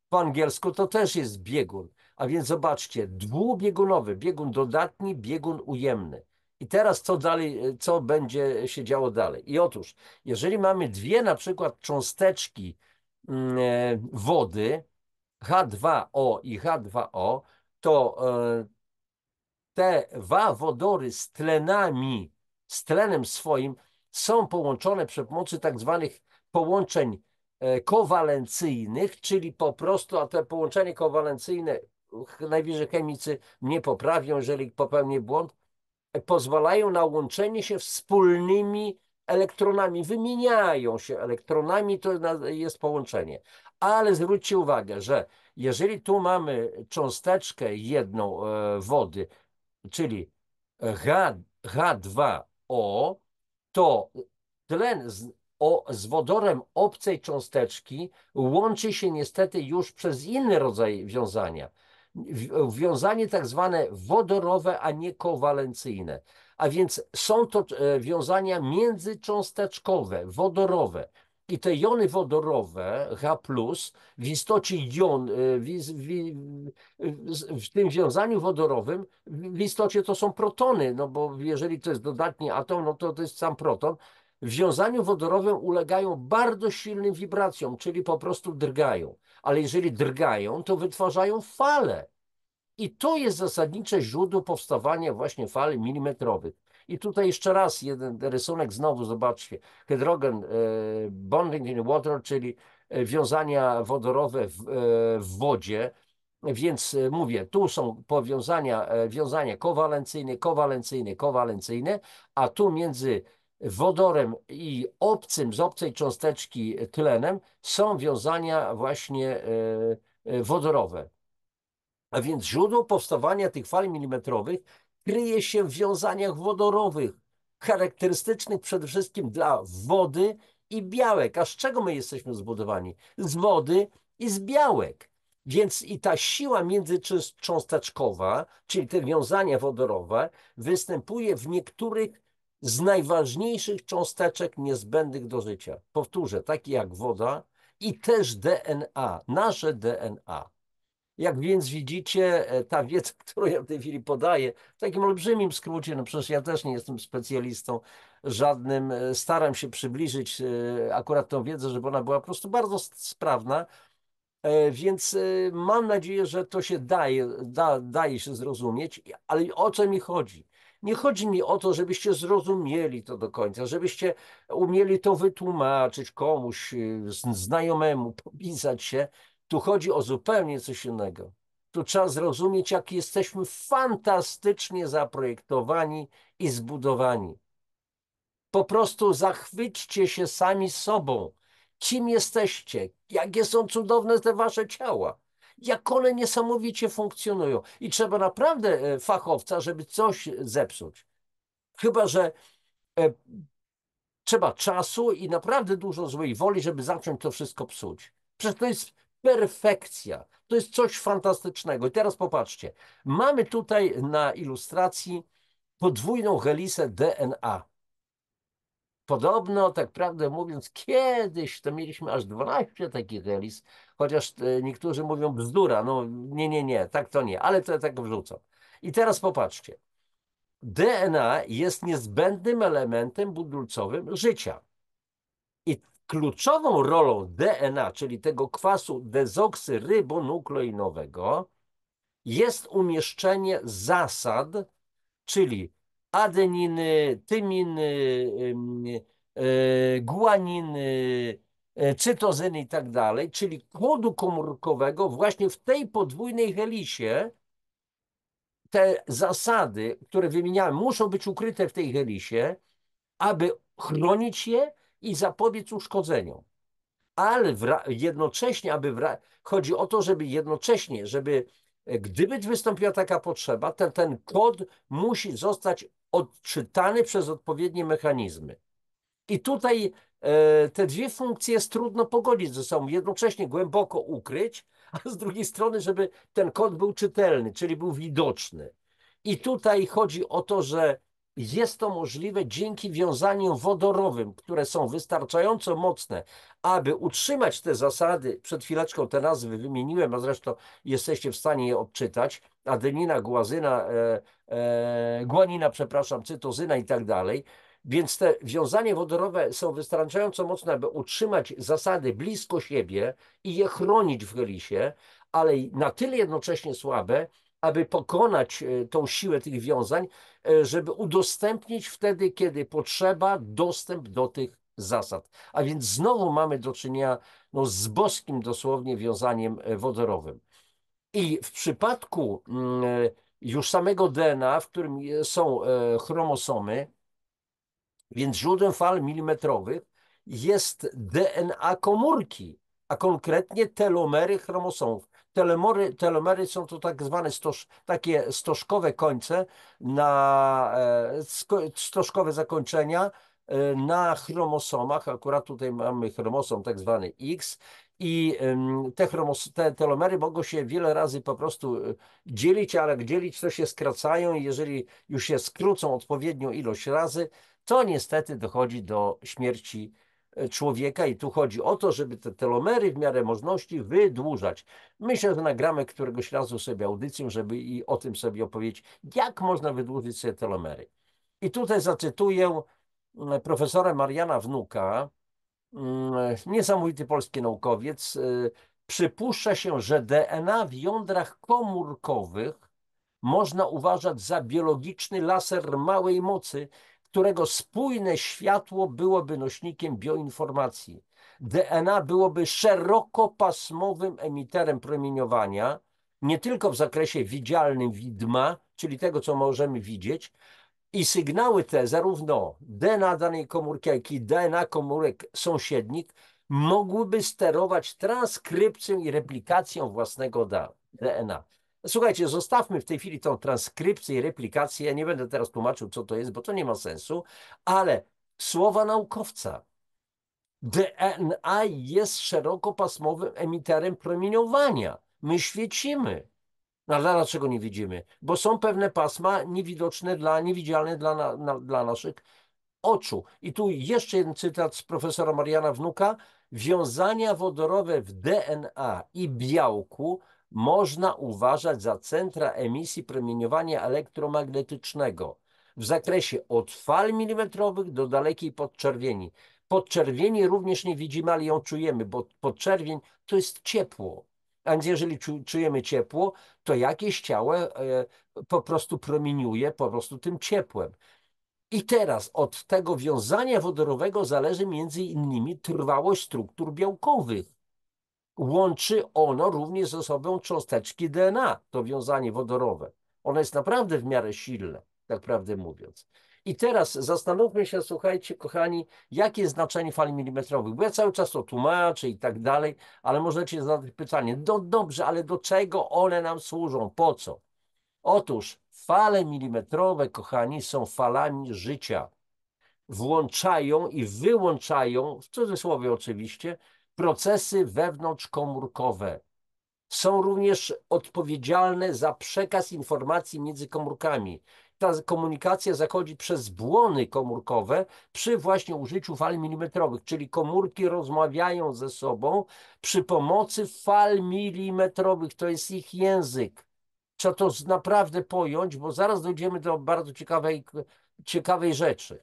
po angielsku to też jest biegun. A więc zobaczcie, dwubiegunowy, biegun dodatni, biegun ujemny. I teraz co dalej, co będzie się działo dalej? I otóż, jeżeli mamy dwie na przykład cząsteczki wody, H2O i H2O, to te dwa wodory z tlenami, z tlenem swoim są połączone przy pomocy tak zwanych połączeń kowalencyjnych, czyli po prostu, a te połączenia kowalencyjne, najwyżej chemicy mnie poprawią, jeżeli popełnię błąd, pozwalają na łączenie się wspólnymi elektronami, wymieniają się elektronami, to jest połączenie. Ale zwróćcie uwagę, że jeżeli tu mamy cząsteczkę jedną wody, czyli H2O, to tlen z wodorem obcej cząsteczki łączy się niestety już przez inny rodzaj wiązania. Wiązanie tak zwane wodorowe, a nie kowalencyjne. A więc są to wiązania międzycząsteczkowe, wodorowe. I te jony wodorowe, H+, w istocie jon, w tym wiązaniu wodorowym, w istocie to są protony, no bo jeżeli to jest dodatni atom, no to jest sam proton. W wiązaniu wodorowym ulegają bardzo silnym wibracjom, czyli po prostu drgają. Ale jeżeli drgają, to wytwarzają fale. I to jest zasadnicze źródło powstawania właśnie fal milimetrowych. I tutaj jeszcze raz jeden rysunek, znowu zobaczcie. Hydrogen bonding in water, czyli wiązania wodorowe w wodzie. Więc mówię, tu są powiązania, wiązania kowalencyjne, kowalencyjne, kowalencyjne, a tu między wodorem i obcym, z obcej cząsteczki tlenem są wiązania właśnie wodorowe. A więc źródło powstawania tych fal milimetrowych kryje się w wiązaniach wodorowych, charakterystycznych przede wszystkim dla wody i białek. A z czego my jesteśmy zbudowani? Z wody i z białek. Więc i ta siła międzycząsteczkowa, czyli te wiązania wodorowe, występuje w niektórych z najważniejszych cząsteczek niezbędnych do życia. Powtórzę, takie jak woda i też DNA, nasze DNA. Jak więc widzicie, ta wiedza, którą ja w tej chwili podaję, w takim olbrzymim skrócie, no przecież ja też nie jestem specjalistą żadnym, staram się przybliżyć akurat tą wiedzę, żeby ona była po prostu bardzo sprawna, więc mam nadzieję, że to się daje się zrozumieć, ale o co mi chodzi? Nie chodzi mi o to, żebyście zrozumieli to do końca, żebyście umieli to wytłumaczyć komuś, znajomemu, popisać się. Tu chodzi o zupełnie coś innego. Tu trzeba zrozumieć, jak jesteśmy fantastycznie zaprojektowani i zbudowani. Po prostu zachwyćcie się sami sobą. Kim jesteście? Jakie są cudowne te wasze ciała? Jak one niesamowicie funkcjonują. I trzeba naprawdę fachowca, żeby coś zepsuć. Chyba że e, trzeba czasu i naprawdę dużo złej woli, żeby zacząć to wszystko psuć. Przecież to jest perfekcja. To jest coś fantastycznego. I teraz popatrzcie. Mamy tutaj na ilustracji podwójną helisę DNA. Podobno, tak prawdę mówiąc, kiedyś to mieliśmy aż 12 takich helis, chociaż niektórzy mówią bzdura. No nie, tak to nie, ale to tak wrzucam. I teraz popatrzcie. DNA jest niezbędnym elementem budulcowym życia. I kluczową rolą DNA, czyli tego kwasu dezoksyrybonukleinowego, jest umieszczenie zasad, czyli adeniny, tyminy, guaniny, cytozyny i tak dalej, czyli kodu komórkowego właśnie w tej podwójnej helisie. Te zasady, które wymieniałem, muszą być ukryte w tej helisie, aby chronić je i zapobiec uszkodzeniom. Ale jednocześnie, chodzi o to, żeby jednocześnie, żeby gdyby wystąpiła taka potrzeba, ten kod musi zostać odczytany przez odpowiednie mechanizmy. I tutaj te dwie funkcje jest trudno pogodzić ze sobą. Jednocześnie głęboko ukryć, a z drugiej strony, żeby ten kod był czytelny, czyli był widoczny. I tutaj chodzi o to, że jest to możliwe dzięki wiązaniom wodorowym, które są wystarczająco mocne, aby utrzymać te zasady. Przed chwileczką te nazwy wymieniłem, a zresztą jesteście w stanie je odczytać. Adenina, guanina, przepraszam, cytozyna i tak dalej. Więc te wiązania wodorowe są wystarczająco mocne, aby utrzymać zasady blisko siebie i je chronić w helisie, ale na tyle jednocześnie słabe, aby pokonać tą siłę tych wiązań, żeby udostępnić wtedy, kiedy potrzeba, dostęp do tych zasad. A więc znowu mamy do czynienia no, z boskim dosłownie wiązaniem wodorowym. I w przypadku już samego DNA, w którym są chromosomy, więc źródłem fal milimetrowych jest DNA komórki, a konkretnie telomery chromosomów. Telomery są to tak zwane takie stożkowe końce, stożkowe zakończenia na chromosomach. Akurat tutaj mamy chromosom tak zwany X i te telomery mogą się wiele razy po prostu dzielić, ale jak dzielić to się skracają i jeżeli już się skrócą odpowiednią ilość razy, to niestety dochodzi do śmierci człowieka i tu chodzi o to, żeby te telomery w miarę możliwości wydłużać. Myślę, że nagramy któregoś razu sobie audycję, żeby i o tym sobie opowiedzieć, jak można wydłużyć sobie telomery. I tutaj zacytuję profesora Mariana Wnuka, niesamowity polski naukowiec. Przypuszcza się, że DNA w jądrach komórkowych można uważać za biologiczny laser małej mocy, którego spójne światło byłoby nośnikiem bioinformacji. DNA byłoby szerokopasmowym emiterem promieniowania, nie tylko w zakresie widzialnym widma, czyli tego, co możemy widzieć, i sygnały te, zarówno DNA danej komórki, jak i DNA komórek sąsiednich, mogłyby sterować transkrypcją i replikacją własnego DNA. Słuchajcie, zostawmy w tej chwili tą transkrypcję i replikację. Ja nie będę teraz tłumaczył, co to jest, bo to nie ma sensu, ale słowa naukowca. DNA jest szerokopasmowym emiterem promieniowania. My świecimy. No, ale dlaczego nie widzimy? Bo są pewne pasma niewidoczne, niewidzialne dla naszych oczu. I tu jeszcze jeden cytat z profesora Mariana Wnuka. Wiązania wodorowe w DNA i białku można uważać za centra emisji promieniowania elektromagnetycznego w zakresie od fal milimetrowych do dalekiej podczerwieni. Podczerwieni również nie widzimy, ale ją czujemy, bo podczerwień to jest ciepło. A więc jeżeli czujemy ciepło, to jakieś ciało po prostu promieniuje po prostu tym ciepłem. I teraz od tego wiązania wodorowego zależy między innymi trwałość struktur białkowych. Łączy ono również ze sobą cząsteczki DNA, to wiązanie wodorowe. Ono jest naprawdę w miarę silne, tak prawdę mówiąc. I teraz zastanówmy się, słuchajcie, kochani, jakie jest znaczenie fali milimetrowych, bo ja cały czas to tłumaczę i tak dalej, ale możecie zadać pytanie, dobrze, ale do czego one nam służą, po co? Otóż fale milimetrowe, kochani, są falami życia. Włączają i wyłączają, w cudzysłowie oczywiście, procesy wewnątrzkomórkowe. Są również odpowiedzialne za przekaz informacji między komórkami. Ta komunikacja zachodzi przez błony komórkowe przy właśnie użyciu fal milimetrowych, czyli komórki rozmawiają ze sobą przy pomocy fal milimetrowych. To jest ich język. Trzeba to naprawdę pojąć, bo zaraz dojdziemy do bardzo ciekawej rzeczy.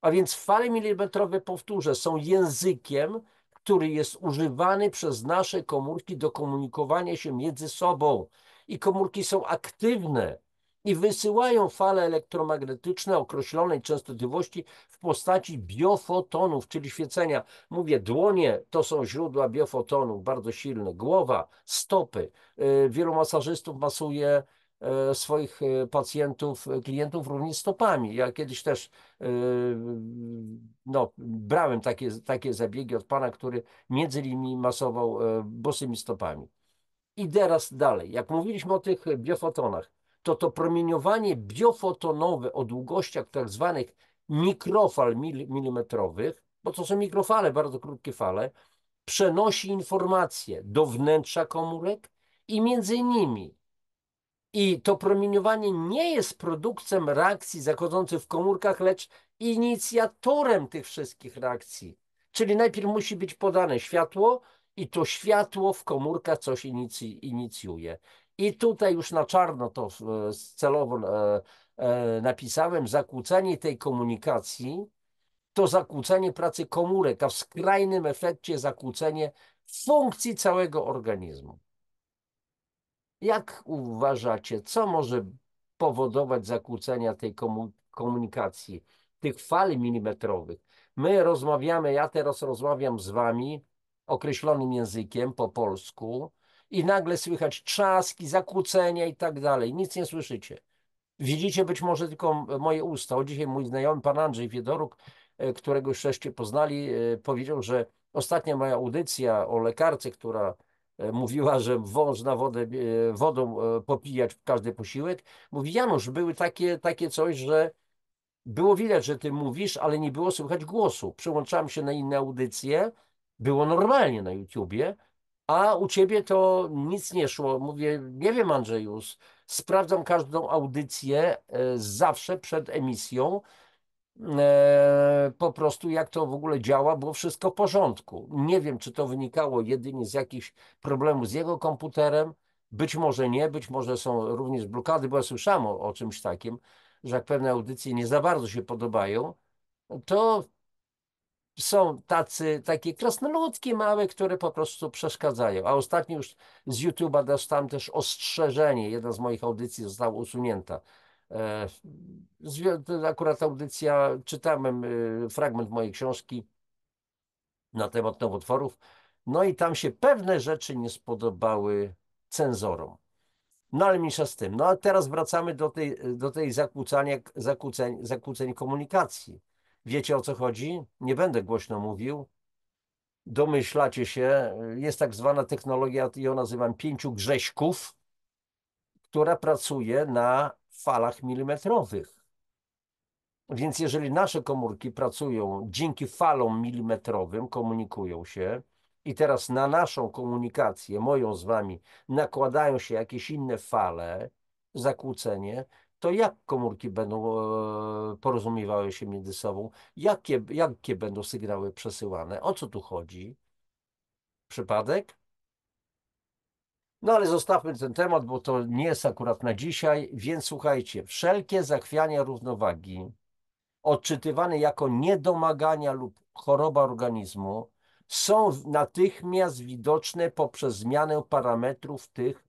A więc fale milimetrowe, powtórzę, są językiem, który jest używany przez nasze komórki do komunikowania się między sobą. i komórki są aktywne i wysyłają fale elektromagnetyczne określonej częstotliwości w postaci biofotonów, czyli świecenia. Mówię, dłonie to są źródła biofotonów, bardzo silne. Głowa, stopy. Wielu masażystów masuje swoich pacjentów, klientów również stopami. Ja kiedyś też no, brałem takie zabiegi od pana, który między innymi masował bosymi stopami. I teraz dalej, jak mówiliśmy o tych biofotonach, to promieniowanie biofotonowe o długościach tak zwanych mikrofal milimetrowych, bo to są mikrofale, bardzo krótkie fale, przenosi informacje do wnętrza komórek i między nimi. I to promieniowanie nie jest produktem reakcji zachodzących w komórkach, lecz inicjatorem tych wszystkich reakcji. Czyli najpierw musi być podane światło i to światło w komórkach coś inicjuje. I tutaj już na czarno to celowo napisałem, zakłócenie tej komunikacji to zakłócenie pracy komórek, a w skrajnym efekcie zakłócenie funkcji całego organizmu. Jak uważacie, co może powodować zakłócenia tej komunikacji, tych fal milimetrowych? My rozmawiamy, ja teraz rozmawiam z wami określonym językiem po polsku i nagle słychać trzaski, zakłócenia i tak dalej. Nic nie słyszycie. Widzicie być może tylko moje usta. O dzisiaj mój znajomy pan Andrzej Wiedoruk, którego już żeście poznali, powiedział, że ostatnia moja audycja o lekarce, która mówiła, że można wodą popijać w każdy posiłek. Mówi, Janusz, były takie coś, że było widać, że ty mówisz, ale nie było słychać głosu. Przełączałem się na inne audycje, było normalnie na YouTubie, a u ciebie to nic nie szło. Mówię, nie wiem, Andrzeju, sprawdzam każdą audycję zawsze przed emisją, po prostu jak to w ogóle działa, było wszystko w porządku. Nie wiem, czy to wynikało jedynie z jakichś problemów z jego komputerem, być może nie, być może są również blokady, bo ja słyszałem o czymś takim, że jak pewne audycje nie za bardzo się podobają, to są takie krasnoludki małe, które po prostu przeszkadzają. A ostatnio już z YouTube'a dostałem też ostrzeżenie. Jedna z moich audycji została usunięta. E, Akurat audycja, czytałem fragment mojej książki na temat nowotworów. No i tam się pewne rzeczy nie spodobały cenzorom. No ale mniejsza z tym. No a teraz wracamy do tej zakłóceń komunikacji. Wiecie, o co chodzi? Nie będę głośno mówił. Domyślacie się, jest tak zwana technologia, ją nazywam 5 Grześków, która pracuje na falach milimetrowych. Więc jeżeli nasze komórki pracują dzięki falom milimetrowym, komunikują się i teraz na naszą komunikację, moją z wami, nakładają się jakieś inne fale, zakłócenie, to jak komórki będą porozumiewały się między sobą? Jakie będą sygnały przesyłane? O co tu chodzi? Przypadek? No ale zostawmy ten temat, bo to nie jest akurat na dzisiaj, więc słuchajcie, wszelkie zachwiania równowagi odczytywane jako niedomagania lub choroba organizmu są natychmiast widoczne poprzez zmianę parametrów tych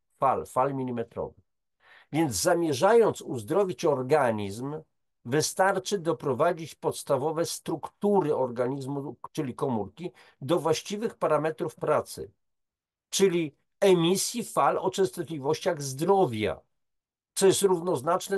fal milimetrowych. Więc zamierzając uzdrowić organizm, wystarczy doprowadzić podstawowe struktury organizmu, czyli komórki, do właściwych parametrów pracy, czyli emisji fal o częstotliwościach zdrowia, co jest równoznaczne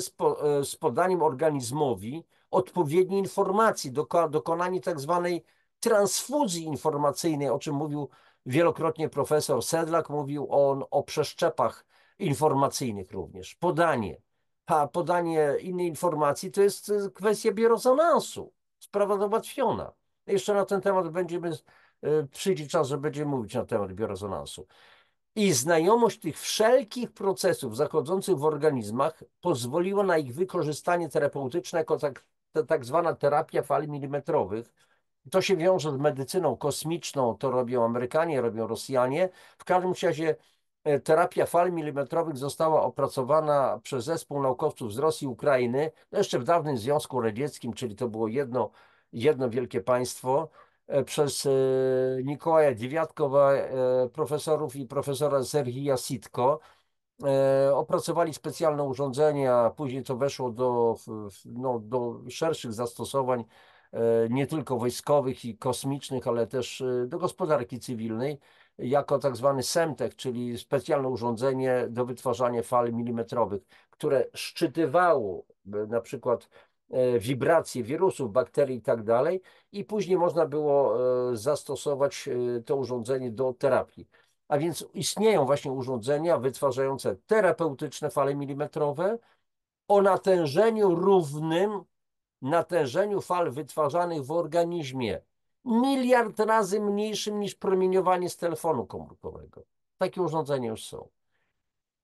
z podaniem organizmowi odpowiedniej informacji, dokonanie tak zwanej transfuzji informacyjnej, o czym mówił wielokrotnie profesor Sedlak, mówił on o przeszczepach informacyjnych również. A podanie innej informacji to jest kwestia biorezonansu. Sprawa załatwiona. Jeszcze na ten temat przyjdzie czas, że będziemy mówić na temat biorezonansu. I znajomość tych wszelkich procesów zachodzących w organizmach pozwoliła na ich wykorzystanie terapeutyczne jako tak zwana terapia fal milimetrowych. To się wiąże z medycyną kosmiczną, to robią Amerykanie, robią Rosjanie. W każdym razie terapia fal milimetrowych została opracowana przez zespół naukowców z Rosji i Ukrainy, no jeszcze w dawnym Związku Radzieckim, czyli to było jedno wielkie państwo, przez Nikołaja Dziewiatkowa, profesorów i profesora Serhija Sitko. Opracowali specjalne urządzenia, później to weszło no, do szerszych zastosowań, nie tylko wojskowych i kosmicznych, ale też do gospodarki cywilnej, jako tak zwany Semtech, czyli specjalne urządzenie do wytwarzania fal milimetrowych, które szczytywało na przykład wibracje wirusów, bakterii i tak dalej, i później można było zastosować to urządzenie do terapii. A więc istnieją właśnie urządzenia wytwarzające terapeutyczne fale milimetrowe o natężeniu równym natężeniu fal wytwarzanych w organizmie. Miliard razy mniejszym niż promieniowanie z telefonu komórkowego. Takie urządzenia już są.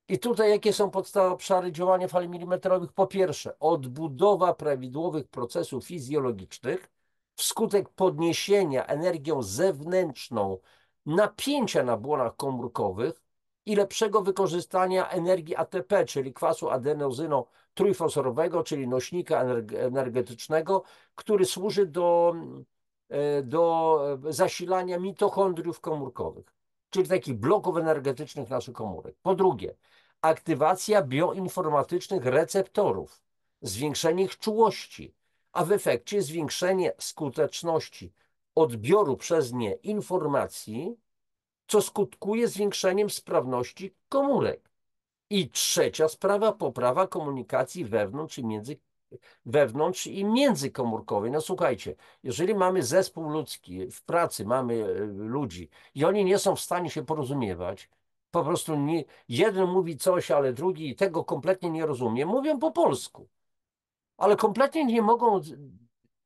I tutaj jakie są podstawowe obszary działania fal milimetrowych? Po pierwsze, odbudowa prawidłowych procesów fizjologicznych wskutek podniesienia energią zewnętrzną napięcia na błonach komórkowych i lepszego wykorzystania energii ATP, czyli kwasu adenozyno-trójfosforowego, czyli nośnika energetycznego, który służy do zasilania mitochondriów komórkowych, czyli takich bloków energetycznych naszych komórek. Po drugie, aktywacja bioinformatycznych receptorów, zwiększenie ich czułości, a w efekcie zwiększenie skuteczności odbioru przez nie informacji, co skutkuje zwiększeniem sprawności komórek. I trzecia sprawa, poprawa komunikacji wewnątrz i międzykomórkowej. No słuchajcie, jeżeli mamy zespół ludzki, w pracy mamy ludzi i oni nie są w stanie się porozumiewać, po prostu nie, jeden mówi coś, ale drugi tego kompletnie nie rozumie, mówią po polsku, ale kompletnie nie mogą.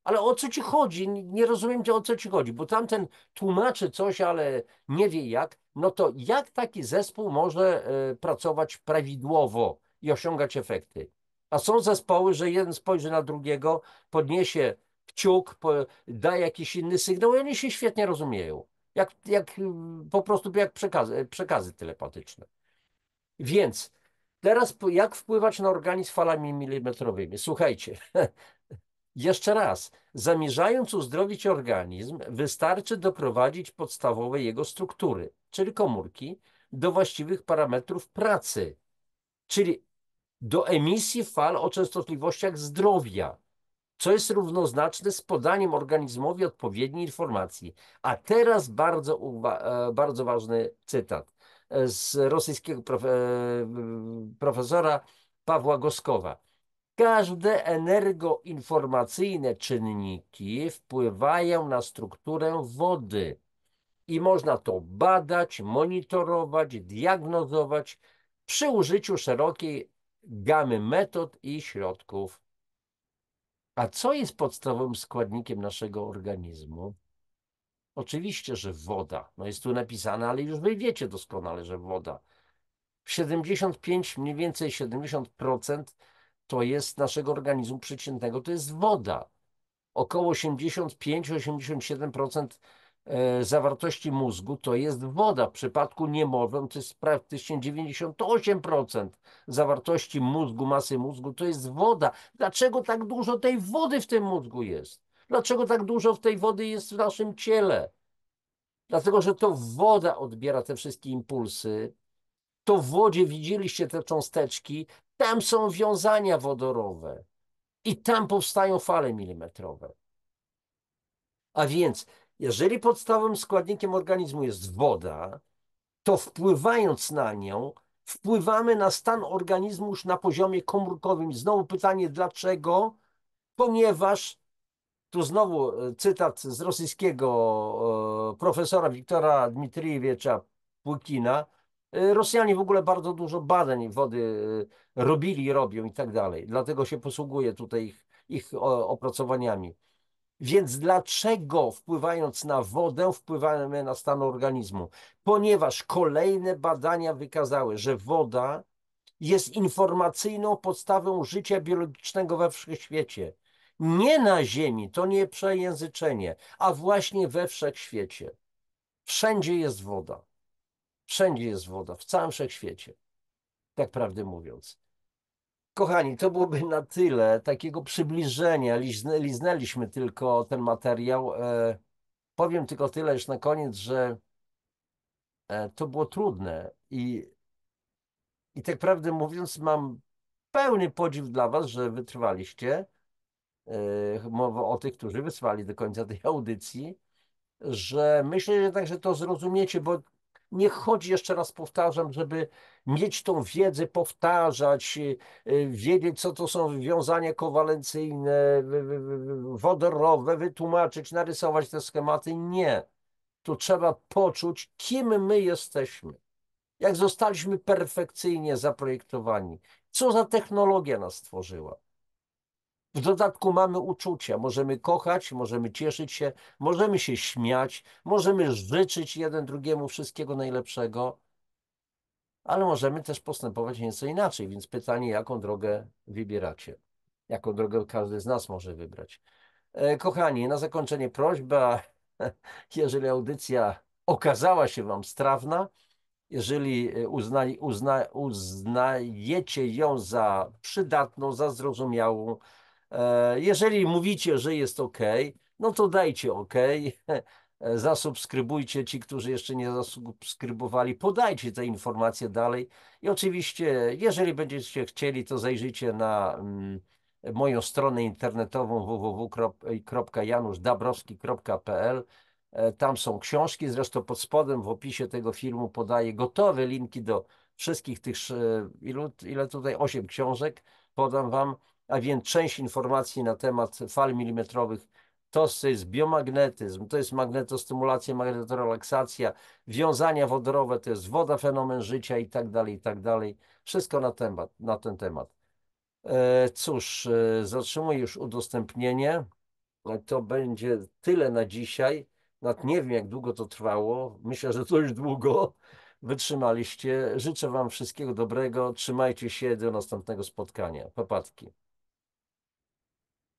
Ale o co ci chodzi? Nie rozumiem, o co ci chodzi, bo tamten tłumaczy coś, ale nie wie jak. No to jak taki zespół może pracować prawidłowo i osiągać efekty? A są zespoły, że jeden spojrzy na drugiego, podniesie kciuk, da jakiś inny sygnał i oni się świetnie rozumieją. Po prostu jak przekazy telepatyczne. Więc teraz jak wpływać na organizm falami milimetrowymi? Słuchajcie, jeszcze raz, zamierzając uzdrowić organizm, wystarczy doprowadzić podstawowe jego struktury, czyli komórki, do właściwych parametrów pracy, czyli do emisji fal o częstotliwościach zdrowia, co jest równoznaczne z podaniem organizmowi odpowiedniej informacji. A teraz bardzo ważny cytat z rosyjskiego profesora Pawła Goskowa. Każde energoinformacyjne czynniki wpływają na strukturę wody i można to badać, monitorować, diagnozować przy użyciu szerokiej gamy metod i środków. A co jest podstawowym składnikiem naszego organizmu? Oczywiście, że woda. No jest tu napisane, ale już wy wiecie doskonale, że woda. 75, mniej więcej 70% to jest naszego organizmu przeciętnego, to jest woda. Około 85-87% zawartości mózgu to jest woda. W przypadku niemowląt to jest praktycznie 98% zawartości mózgu, masy mózgu to jest woda. Dlaczego tak dużo tej wody w tym mózgu jest? Dlaczego tak dużo w tej wody jest w naszym ciele? Dlatego, że to woda odbiera te wszystkie impulsy. To w wodzie widzieliście te cząsteczki, tam są wiązania wodorowe i tam powstają fale milimetrowe. A więc, jeżeli podstawowym składnikiem organizmu jest woda, to wpływając na nią, wpływamy na stan organizmu już na poziomie komórkowym. I znowu pytanie, dlaczego? Ponieważ, tu znowu cytat z rosyjskiego profesora Wiktora Dmitrijewiecza Płykina. Rosjanie w ogóle bardzo dużo badań wody robili i robią i tak dalej. Dlatego się posługuje tutaj ich opracowaniami. Więc dlaczego wpływając na wodę, wpływamy na stan organizmu? Ponieważ kolejne badania wykazały, że woda jest informacyjną podstawą życia biologicznego we wszechświecie. Nie na Ziemi, to nie przejęzyczenie, a właśnie we wszechświecie. Wszędzie jest woda. Wszędzie jest woda, w całym wszechświecie. Tak prawdę mówiąc. Kochani, to byłoby na tyle takiego przybliżenia. Liznęliśmy tylko ten materiał. Powiem tylko tyle już na koniec, że to było trudne i I tak prawdę mówiąc, mam pełny podziw dla was, że wytrwaliście. Mowa o tych, którzy wysłali do końca tej audycji, że myślę, że także to zrozumiecie, bo nie chodzi, jeszcze raz powtarzam, żeby mieć tą wiedzę, powtarzać, wiedzieć, co to są wiązania kowalencyjne, wodorowe, wytłumaczyć, narysować te schematy. Nie. Tu trzeba poczuć, kim my jesteśmy. Jak zostaliśmy perfekcyjnie zaprojektowani. Co za technologia nas stworzyła. W dodatku mamy uczucia, możemy kochać, możemy cieszyć się, możemy się śmiać, możemy życzyć jeden drugiemu wszystkiego najlepszego, ale możemy też postępować nieco inaczej, więc pytanie, jaką drogę wybieracie? Jaką drogę każdy z nas może wybrać? Kochani, na zakończenie prośba, jeżeli audycja okazała się Wam strawna, jeżeli uznajecie ją za przydatną, za zrozumiałą, jeżeli mówicie, że jest OK, no to dajcie OK. Zasubskrybujcie ci, którzy jeszcze nie zasubskrybowali, podajcie te informacje dalej. I oczywiście, jeżeli będziecie chcieli, to zajrzyjcie na moją stronę internetową www.januszdabrowski.pl. Tam są książki, zresztą pod spodem w opisie tego filmu podaję gotowe linki do wszystkich tych, ile tutaj, 8 książek podam wam, a więc część informacji na temat fal milimetrowych to jest biomagnetyzm, to jest magnetostymulacja, magnetorelaksacja, wiązania wodorowe, to jest woda, fenomen życia i tak dalej, i tak dalej. Wszystko na ten temat. Cóż, zatrzymuję już udostępnienie. To będzie tyle na dzisiaj. Nawet nie wiem, jak długo to trwało. Myślę, że to już długo wytrzymaliście. Życzę Wam wszystkiego dobrego. Trzymajcie się do następnego spotkania. Papatki.